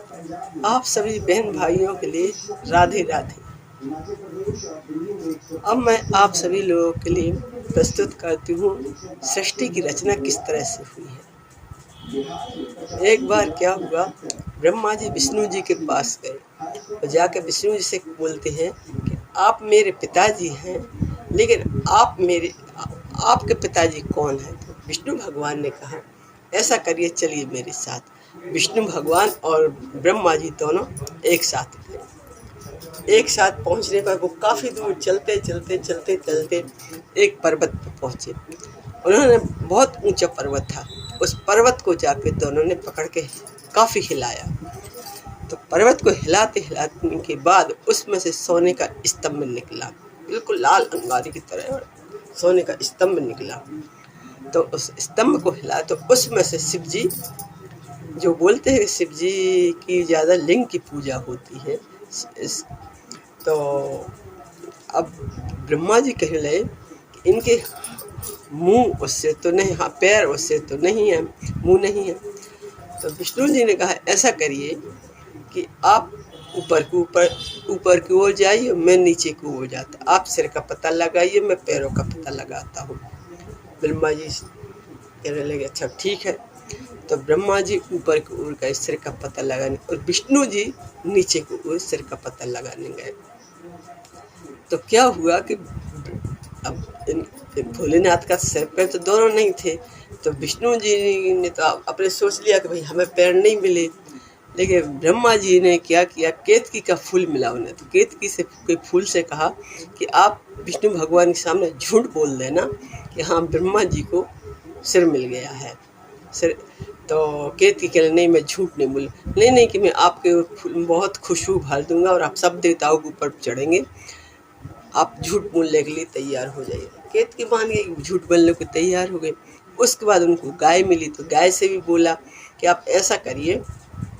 आप सभी बहन भाइयों के लिए राधे राधे। अब मैं आप सभी लोगों के लिए प्रस्तुत करती हूँ सृष्टि की रचना किस तरह से हुई है। एक बार क्या हुआ, ब्रह्मा जी विष्णु जी के पास गए और जाकर विष्णु जी से बोलते हैं कि आप मेरे पिताजी हैं, लेकिन आपके पिताजी कौन हैं? तो विष्णु भगवान ने कहा, ऐसा करिए, चलिए मेरे साथ। विष्णु भगवान और ब्रह्मा जी दोनों एक साथ गए। एक साथ पहुंचने पर वो काफ़ी दूर चलते चलते चलते चलते एक पर्वत पर पहुंचे। उन्होंने बहुत ऊंचा पर्वत था, उस पर्वत को जाके दोनों ने पकड़ के काफ़ी हिलाया। तो पर्वत को हिलाते हिलाने के बाद उसमें से सोने का स्तंभ निकला, बिल्कुल लाल अंगारी की तरह सोने का स्तंभ निकला। तो उस स्तंभ को हिला तो उसमें से शिव जी, जो बोलते हैं शिव जी की ज़्यादा लिंग की पूजा होती है, तो अब ब्रह्मा जी कहने लगे कि इनके मुंह उससे तो नहीं, हाँ पैर उससे तो नहीं है, मुंह नहीं है। तो विष्णु जी ने कहा, ऐसा करिए कि आप ऊपर की ओर जाइए, मैं नीचे की ओर जाता, आप सिर का पता लगाइए, मैं पैरों का पता लगाता हूँ। ब्रह्मा जी कहने लगे, अच्छा ठीक है। तो ब्रह्मा जी ऊपर की ओर गए सिर का पता लगाने, और विष्णु जी नीचे की ओर सिर का पता लगाने गए। तो क्या हुआ कि अब भोलेनाथ का सिर पैर तो दोनों नहीं थे, तो विष्णु जी ने तो अपने सोच लिया कि भाई हमें पैर नहीं मिले। लेकिन ब्रह्मा जी ने क्या किया, केतकी का फूल मिला उन्हें, तो केतकी से के फूल से कहा कि आप विष्णु भगवान के सामने झूठ बोल देना कि हाँ ब्रह्मा जी को सिर मिल गया है। सिर तो केतकी कहने, नहीं मैं झूठ नहीं बोल, नहीं कि मैं आपके बहुत खुशबू भर दूंगा और आप सब देवताओं के ऊपर चढ़ेंगे, आप झूठ बोलने के लिए तैयार हो जाइए। केतकी मान गई, झूठ बोलने को तैयार हो गए। उसके बाद उनको गाय मिली, तो गाय से भी बोला कि आप ऐसा करिए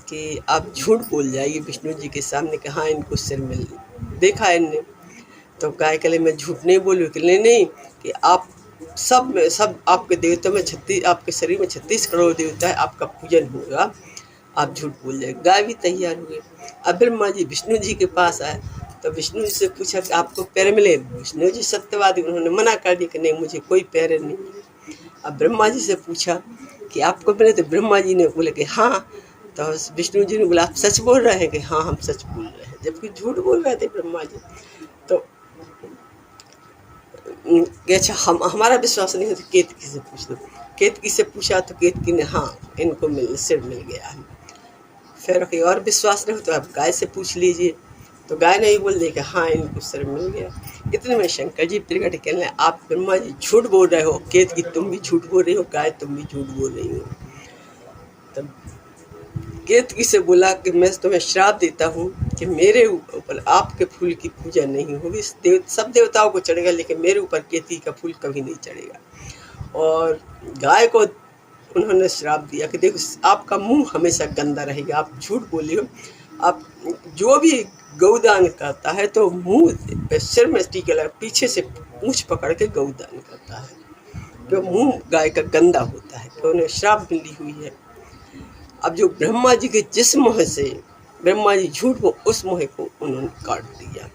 कि आप झूठ बोल जाइए विष्णु जी के सामने कि हाँ इनको सिर मिल देखा है इनने। तो गाय के लिए मैं झूठ नहीं बोलूँ कि नहीं कि आप सब आपके देवता में 36, आपके शरीर में 36 करोड़ देवता है, आपका पूजन होगा, आप झूठ बोल जाए। गाय भी तैयार हुए। अब ब्रह्मा जी विष्णु जी के पास आए, तो विष्णु जी से पूछा कि आपको पैर मिले? विष्णु जी सत्यवादी, उन्होंने मना कर दिया कि नहीं मुझे कोई पैर नहीं। अब ब्रह्मा जी से पूछा कि आपको मिले? तो ब्रह्मा जी ने बोले कि हाँ। तो विष्णु जी ने बोला, आप सच बोल रहे हैं? कि हाँ हम सच बोल रहे हैं, जबकि झूठ बोल रहे थे ब्रह्मा जी। तो अच्छा हमारा विश्वास नहीं है तो केतकी से पूछ लो। केतकी से पूछा तो केतकी ने हाँ इनको सिर मिल गया है। फिर कोई और विश्वास नहीं हो तो आप गाय से पूछ लीजिए। तो गाय ने ही बोल दिया कि हाँ इनको सिर मिल गया। इतने में शंकर जी प्रकट कहने, आप ब्रह्मा जी झूठ बोल रहे हो, केतकी तुम भी झूठ बोल रही हो, गाय तुम भी झूठ बोल रही हो। तब केतकी से बोला कि मैं तुम्हें श्राप देता हूँ कि मेरे ऊपर आपके फूल की पूजा नहीं होगी, सब देवताओं को चढ़ेगा, लेकिन मेरे ऊपर केतकी का फूल कभी नहीं चढ़ेगा। और गाय को उन्होंने श्राप दिया कि देखो आपका मुंह हमेशा गंदा रहेगा, आप झूठ बोली हो, आप जो भी गौदान करता है तो मुंह सिर में टीका लगा, पीछे से पूंछ पकड़ के गौदान करता है, तो मुंह गाय का गंदा होता है। तो उन्हें श्राप मिली हुई है। अब जो ब्रह्मा जी के जिस मोह से ब्रह्मा जी झूठ वो, उस मोह को उन्होंने काट दिया।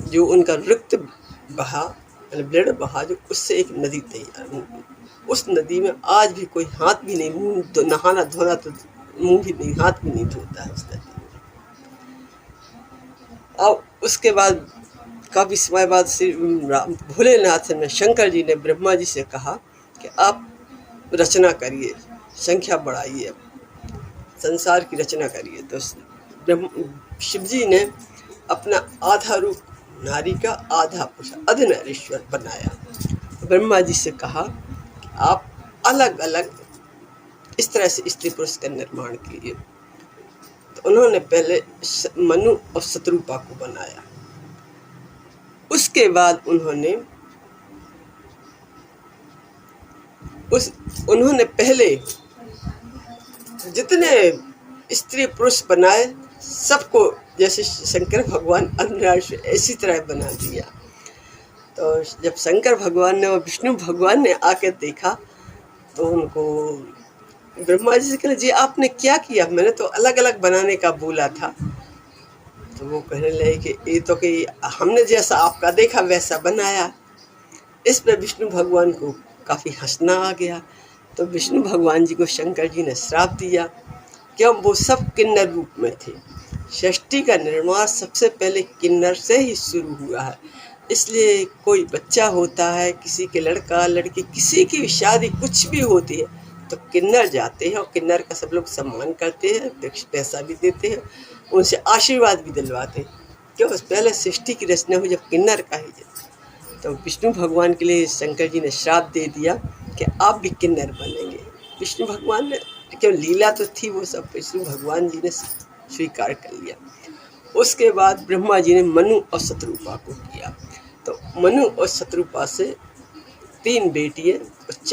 जो उनका रक्त बहा, ब्लड बहा, जो उससे एक नदी तैयार हुई। उस नदी में आज भी कोई हाथ भी नहीं, मुंह तो नहाना धोना तो मुंह भी नहीं, हाथ भी नहीं धोता है उस नदी में। अब उसके बाद काफी समय बाद श्री भोलेनाथ ने, शंकर जी ने ब्रह्मा जी से कहा कि आप रचना करिए, संख्या बढ़ाइए, संसार की रचना करिए। तो शिव जी ने अपना आधा रूप नारी का, आधा पुरुष अर्धनारीश्वर बनाया। ब्रह्मा जी से कहा कि आप अलग अलग इस तरह से स्त्री पुरुष का निर्माण कीजिए। तो उन्होंने पहले मनु और शत्रुपा को बनाया। उसके बाद उन्होंने पहले जितने स्त्री पुरुष बनाए सबको, जैसे शंकर भगवान अर्धनारीश्वर, इसी तरह बना दिया। तो जब शंकर भगवान ने और विष्णु भगवान ने आकर देखा तो उनको ब्रह्मा जी से कहे जी आपने क्या किया, मैंने तो अलग अलग बनाने का बोला था। तो वो कहने लगे कि ये तो कि हमने जैसा आपका देखा वैसा बनाया। इस पर विष्णु भगवान को काफ़ी हंसना आ गया। तो विष्णु भगवान जी को शंकर जी ने श्राप दिया, क्यों वो सब किन्नर रूप में थे। सृष्टि का निर्माण सबसे पहले किन्नर से ही शुरू हुआ है, इसलिए कोई बच्चा होता है, किसी के लड़का लड़की, किसी की भी शादी कुछ भी होती है तो किन्नर जाते हैं और किन्नर का सब लोग सम्मान करते हैं, पैसा भी देते हैं, उनसे आशीर्वाद भी दिलवाते हैं। क्यों, पहले सृष्टि की रचना हुई जब किन्नर का ही। तो विष्णु भगवान के लिए शंकर जी ने श्राप दे दिया कि आप भी किन्नर बनेंगे। विष्णु भगवान ने, क्यों लीला तो थी वो सब, विष्णु भगवान जी ने स्वीकार कर लिया। उसके बाद ब्रह्मा जी ने मनु और शत्रुपा को किया। तो मनु और शत्रुपा से 3 बेटियां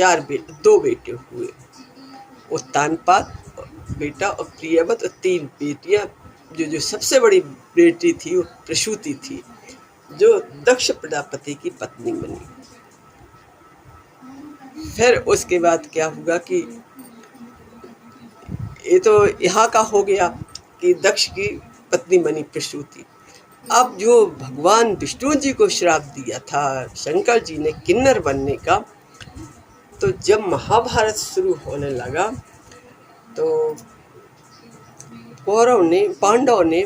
और 2 बेटे हुए। उत्तानपाद बेटा और प्रियवत, और 3 बेटियां। जो सबसे बड़ी बेटी थी वो प्रसूति थी, जो दक्ष प्रजापति की पत्नी बनी। फिर उसके बाद क्या हुआ कि ये तो यहाँ का हो गया कि दक्ष की पत्नी बनी प्रसूति। अब जो भगवान विष्णु जी को श्राप दिया था शंकर जी ने किन्नर बनने का, तो जब महाभारत शुरू होने लगा तो पांडवों ने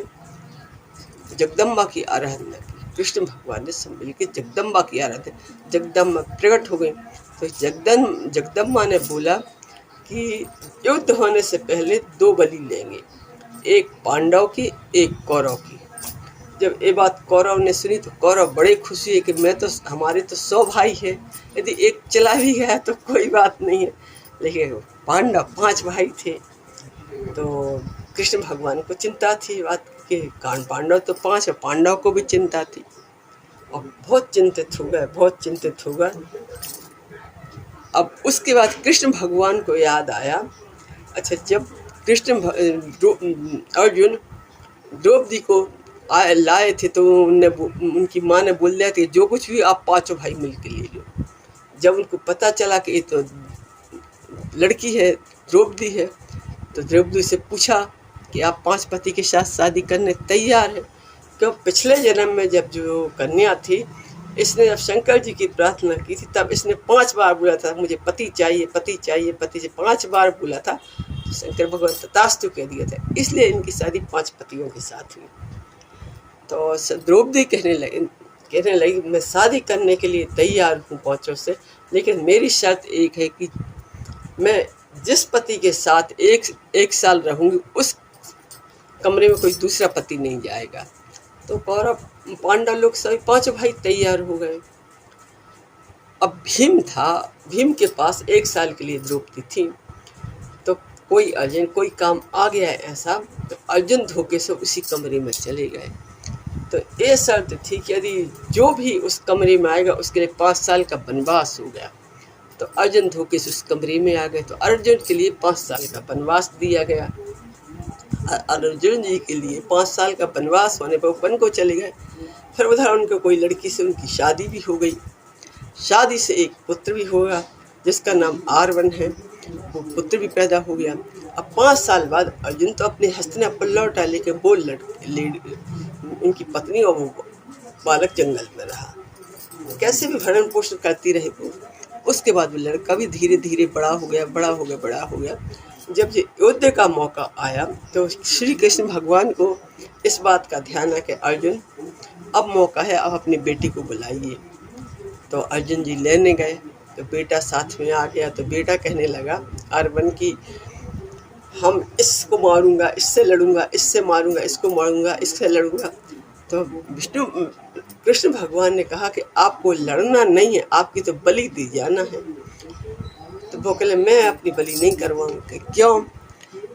जगदम्बा की आराधना की। कृष्ण भगवान ने सब मिल के जगदम्बा की आराधना, जगदम्बा प्रकट हो गई। तो जगदम्बा ने बोला कि युद्ध होने से पहले 2 बलि लेंगे, एक पांडव की एक कौरव की। जब ये बात कौरव ने सुनी तो कौरव बड़े खुशी है कि हमारे तो 100 भाई है, यदि एक चला भी गया तो कोई बात नहीं है। लेकिन पांडव 5 भाई थे, तो कृष्ण भगवान को चिंता थी बात कि पांडव तो 5 है, पांडव को भी चिंता थी और बहुत चिंतित हो गए। अब उसके बाद कृष्ण भगवान को याद आया, अच्छा जब अर्जुन द्रौपदी को लाए थे तो उनकी माँ ने बोल दिया कि जो कुछ भी आप 5 भाई मिल के ले लो। जब उनको पता चला कि ये तो लड़की है, द्रौपदी है, तो द्रौपदी से पूछा कि आप 5 पति के साथ शादी करने तैयार है? क्यों, पिछले जन्म में जब जो कन्या थी, इसने जब शंकर जी की प्रार्थना की थी तब इसने 5 बार बोला था मुझे पति चाहिए, पति चाहिए, पति चाहिए, 5 बार बोला था। तो शंकर भगवान तथास्तु कह दिया था, इसलिए इनकी शादी 5 पतियों के साथ हुई। तो द्रौपदी कहने लगी मैं शादी करने के लिए तैयार हूँ 5 से, लेकिन मेरी शर्त एक है कि मैं जिस पति के साथ एक साल रहूँगी उस कमरे में कोई दूसरा पति नहीं जाएगा। तो कौरव पांडव लोग सभी 5 भाई तैयार हो गए। अब भीम के पास 1 साल के लिए द्रौपदी थी। तो कोई काम आ गया ऐसा, तो अर्जुन धोखे से उसी कमरे में चले गए। तो ये शर्त थी कि यदि जो भी उस कमरे में आएगा उसके लिए 5 साल का वनवास हो गया। तो अर्जुन धोखे से उस कमरे में आ गए, तो अर्जुन के लिए 5 साल का वनवास दिया गया। अर्जुन जी के लिए 5 साल का वनवास होने पर वन को चले गए। फिर उधर उनको कोई लड़की से उनकी शादी भी हो गई। शादी से एक पुत्र भी होगा जिसका नाम R1 है, वो पुत्र भी पैदा हो गया। अब 5 साल बाद अर्जुन तो अपने हस्तिनापुर लौटा, लेकिन वो उनकी पत्नी और वो बालक जंगल में रहा, कैसे भी भरण पोषण करती रही वो। उसके बाद वो लड़का भी धीरे धीरे बड़ा हो गया। जब ये युद्ध का मौका आया तो श्री कृष्ण भगवान को इस बात का ध्यान है कि अर्जुन अब मौका है, अब अपनी बेटी को बुलाइए। तो अर्जुन जी लेने गए तो बेटा साथ में आ गया। तो बेटा कहने लगा R1 की हम इसको मारूंगा, इससे लड़ूंगा, इससे मारूंगा, इसको मारूंगा, इससे लड़ूंगा। तो कृष्ण भगवान ने कहा कि आपको लड़ना नहीं है, आपकी तो बलि दी जाना है। तो वो कहले मैं अपनी बलि नहीं करवाऊंगा। क्यों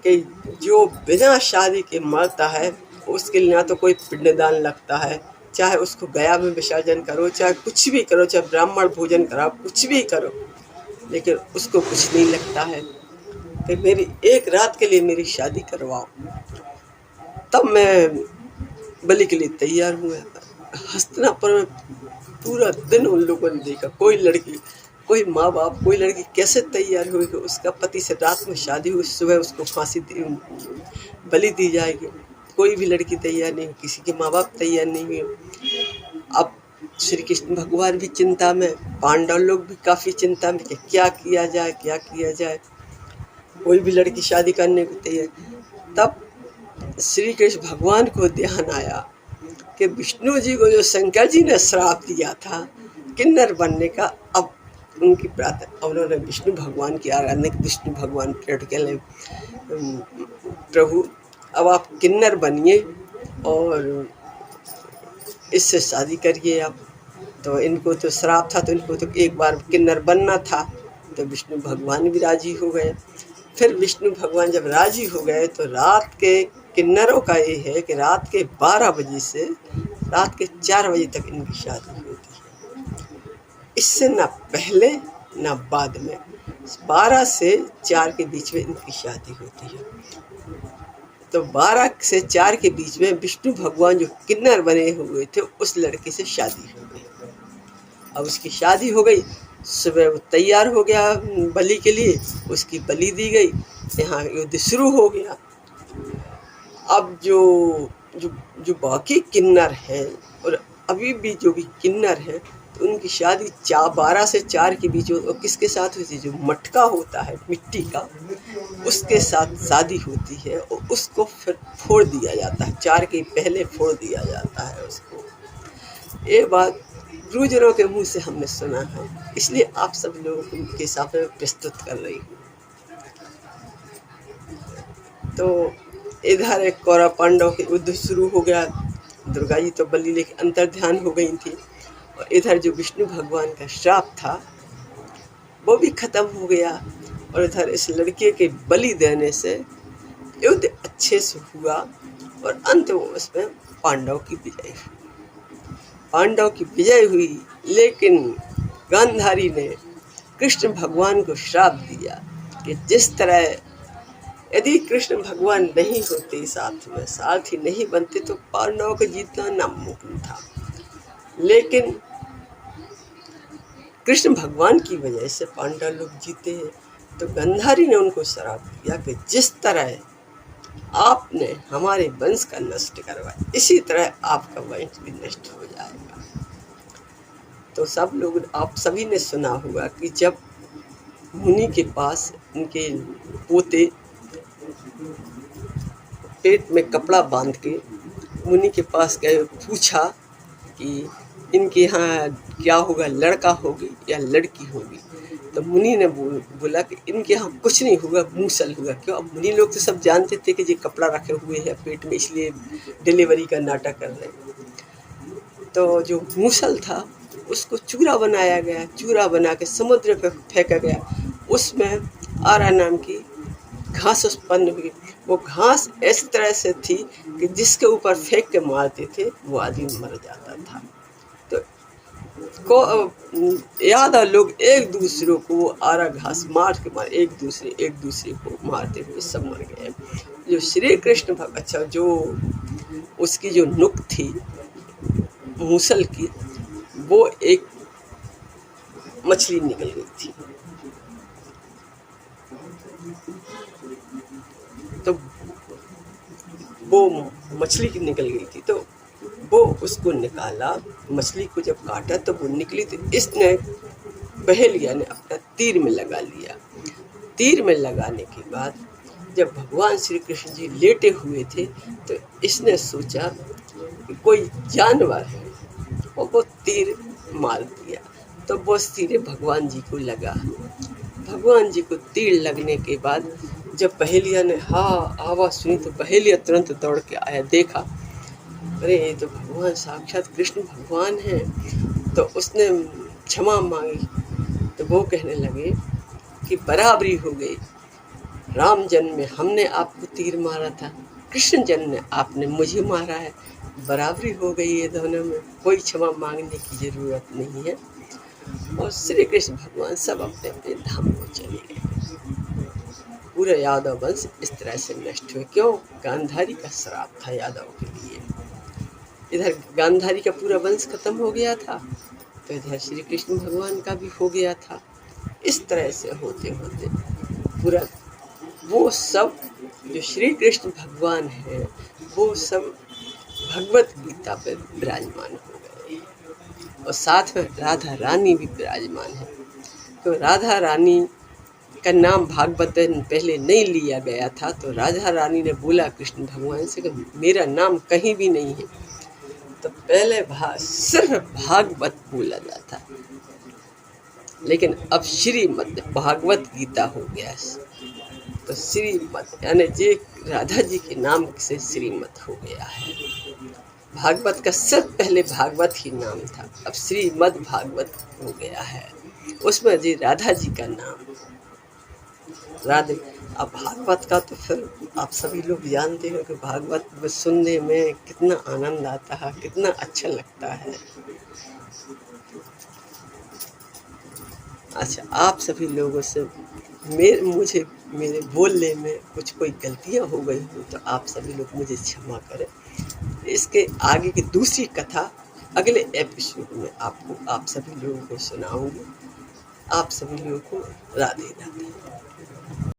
कि जो बिना शादी के मरता है उसके लिए ना तो कोई पिंडदान लगता है, चाहे उसको गया में विसर्जन करो, चाहे कुछ भी करो, चाहे ब्राह्मण भोजन कराओ, कुछ भी करो, लेकिन उसको कुछ नहीं लगता है। कि मेरी एक रात के लिए मेरी शादी करवाओ, तब मैं बलि के लिए तैयार हुआ। हस्तिनापुर में पूरा दिन उन लोगों ने देखा, कोई लड़की कोई माँ बाप, कोई लड़की कैसे तैयार हुई कि उसका पति से रात में शादी हुई, सुबह उसको बलि दी जाएगी। कोई भी लड़की तैयार नहीं, किसी के माँ बाप तैयार नहीं हुए। अब श्री कृष्ण भगवान भी चिंता में, पांडव लोग भी काफ़ी चिंता में कि क्या किया जाए, क्या किया जाए। कोई भी लड़की शादी करने को तैयार। तब श्री कृष्ण भगवान को ध्यान आया कि विष्णु जी को जो शंकर जी ने श्राप दिया था किन्नर बनने का, अब उनकी प्रार्थना, उन्होंने विष्णु भगवान की आराधना की। विष्णु भगवान कहले, प्रभु अब आप किन्नर बनिए और इससे शादी करिए आप। तो इनको तो श्राप था, तो इनको तो एक बार किन्नर बनना था। तो विष्णु भगवान भी राजी हो गए। फिर विष्णु भगवान जब राजी हो गए तो रात के किन्नरों का ये है कि रात के 12 बजे से रात के 4 बजे तक इनकी शादी होती है। इससे ना पहले ना बाद में 12 से 4 के बीच में इनकी शादी होती है। तो 12 से 4 के बीच में विष्णु भगवान जो किन्नर बने हुए थे उस लड़के से शादी हो गई। अब उसकी शादी हो गई, सुबह वो तैयार हो गया बलि के लिए, उसकी बलि दी गई। यहाँ युद्ध शुरू हो गया। अब जो जो जो बाकी किन्नर हैं और अभी भी जो भी किन्नर हैं, तो उनकी शादी 12 से 4 के बीच और किसके साथ होती है? जो मटका होता है मिट्टी का, उसके साथ शादी होती है और उसको फिर फोड़ दिया जाता है। 4 के पहले फोड़ दिया जाता है उसको। ये बात गुरुजनों के मुंह से हमने सुना है, इसलिए आप सब लोगों के सामने प्रस्तुत कर रही हूँ। तो इधर एक कौरव पांडव के युद्ध शुरू हो गया। दुर्गा जी तो बलि लेके अंतर ध्यान हो गई थी और इधर जो विष्णु भगवान का श्राप था वो भी खत्म हो गया। और इधर इस लड़के के बलि देने से युद्ध अच्छे से हुआ और अंत में उसमें पांडव की विजय हुई। पांडव की विजय हुई, लेकिन गांधारी ने कृष्ण भगवान को श्राप दिया कि जिस तरह यदि कृष्ण भगवान नहीं होते साथ में, सारथी नहीं बनते, तो पांडवों को जीतना नामुमकिन था। लेकिन कृष्ण भगवान की वजह से पांडव लोग जीते हैं। तो गांधारी ने उनको श्राप दिया कि जिस तरह आपने हमारे वंश का नष्ट करवाया, इसी तरह आपका वंश भी नष्ट हो जाएगा। तो सब लोग, आप सभी ने सुना होगा कि जब मुनि के पास उनके पोते पेट में कपड़ा बांध के मुनि के पास गए, पूछा कि इनके यहाँ क्या होगा, लड़का होगी या लड़की होगी। तो मुनि ने बोला कि इनके यहाँ कुछ नहीं होगा, मूसल होगा। क्यों? अब मुनि लोग तो सब जानते थे कि ये कपड़ा रखे हुए हैं पेट में, इसलिए डिलीवरी का नाटक कर रहे हैं। तो जो मूसल था उसको चूरा बनाया गया, चूरा बना के समुद्र पर फेंका गया। उसमें आरा नाम की घास उत्पन्न हुई। वो घास इस तरह से थी कि जिसके ऊपर फेंक के मारते थे वो आदमी मर जाता था। तो यादव लोग एक दूसरे को वो आरा घास मार के एक दूसरे को मारते हुए सब मर गए। जो श्री कृष्ण अच्छा, जो उसकी जो नुक थी मूसल की, वो एक मछली निकल गई थी। तो वो मछली की निकल गई थी, तो वो उसको निकाला। मछली को जब काटा तो वो निकली, तो इसने बहेलिया ने अपना तीर में लगा लिया। तीर में लगाने के बाद जब भगवान श्री कृष्ण जी लेटे हुए थे तो इसने सोचा कि कोई जानवर है और वो तीर मार दिया। तो वो तीर भगवान जी को लगा। भगवान जी को तीर लगने के बाद जब बहेलिया ने हाँ आवाज़ सुनी तो बहेलिया तुरंत दौड़ के आया, देखा, अरे ये तो भगवान साक्षात कृष्ण भगवान हैं। तो उसने क्षमा मांगी। तो वो कहने लगे कि बराबरी हो गई, राम जन्म में हमने आपको तीर मारा था, कृष्ण जन्म में आपने मुझे मारा है, बराबरी हो गई है दोनों में, कोई क्षमा मांगने की ज़रूरत नहीं है। और श्री कृष्ण भगवान सब अपने अपने धाम को चले गए। पूरा यादव वंश इस तरह से नष्ट हुए। क्यों? गांधारी का श्राप था यादव के लिए। इधर गांधारी का पूरा वंश खत्म हो गया था, तो इधर श्री कृष्ण भगवान का भी हो गया था। इस तरह से होते होते पूरा वो सब जो श्री कृष्ण भगवान है वो सब भगवत गीता पे विराजमान हो गए और साथ में राधा रानी भी विराजमान है। तो राधा रानी का नाम भागवत में पहले नहीं लिया गया था, तो राधा रानी ने बोला कृष्ण भगवान से कि मेरा नाम कहीं भी नहीं है। तो पहले सिर्फ भागवत बोला जाता, लेकिन अब श्रीमद् भागवत गीता हो गया। तो श्रीमद् यानी जे राधा जी के नाम से श्रीमद् हो गया है। भागवत का सिर्फ पहले भागवत ही नाम था, अब श्रीमद् भागवत हो गया है। उसमें जी राधा जी का नाम राधे। अब भागवत का तो फिर आप सभी लोग जानते हो कि भागवत में सुनने में कितना आनंद आता है, कितना अच्छा लगता है। अच्छा, आप सभी लोगों से मेरे बोलने में कुछ कोई गलतियाँ हो गई हो तो आप सभी लोग मुझे क्षमा करें। इसके आगे की दूसरी कथा अगले एपिसोड में आप सभी लोगों को सुनाऊंगी। आप सभी लोगों को राधे राधे।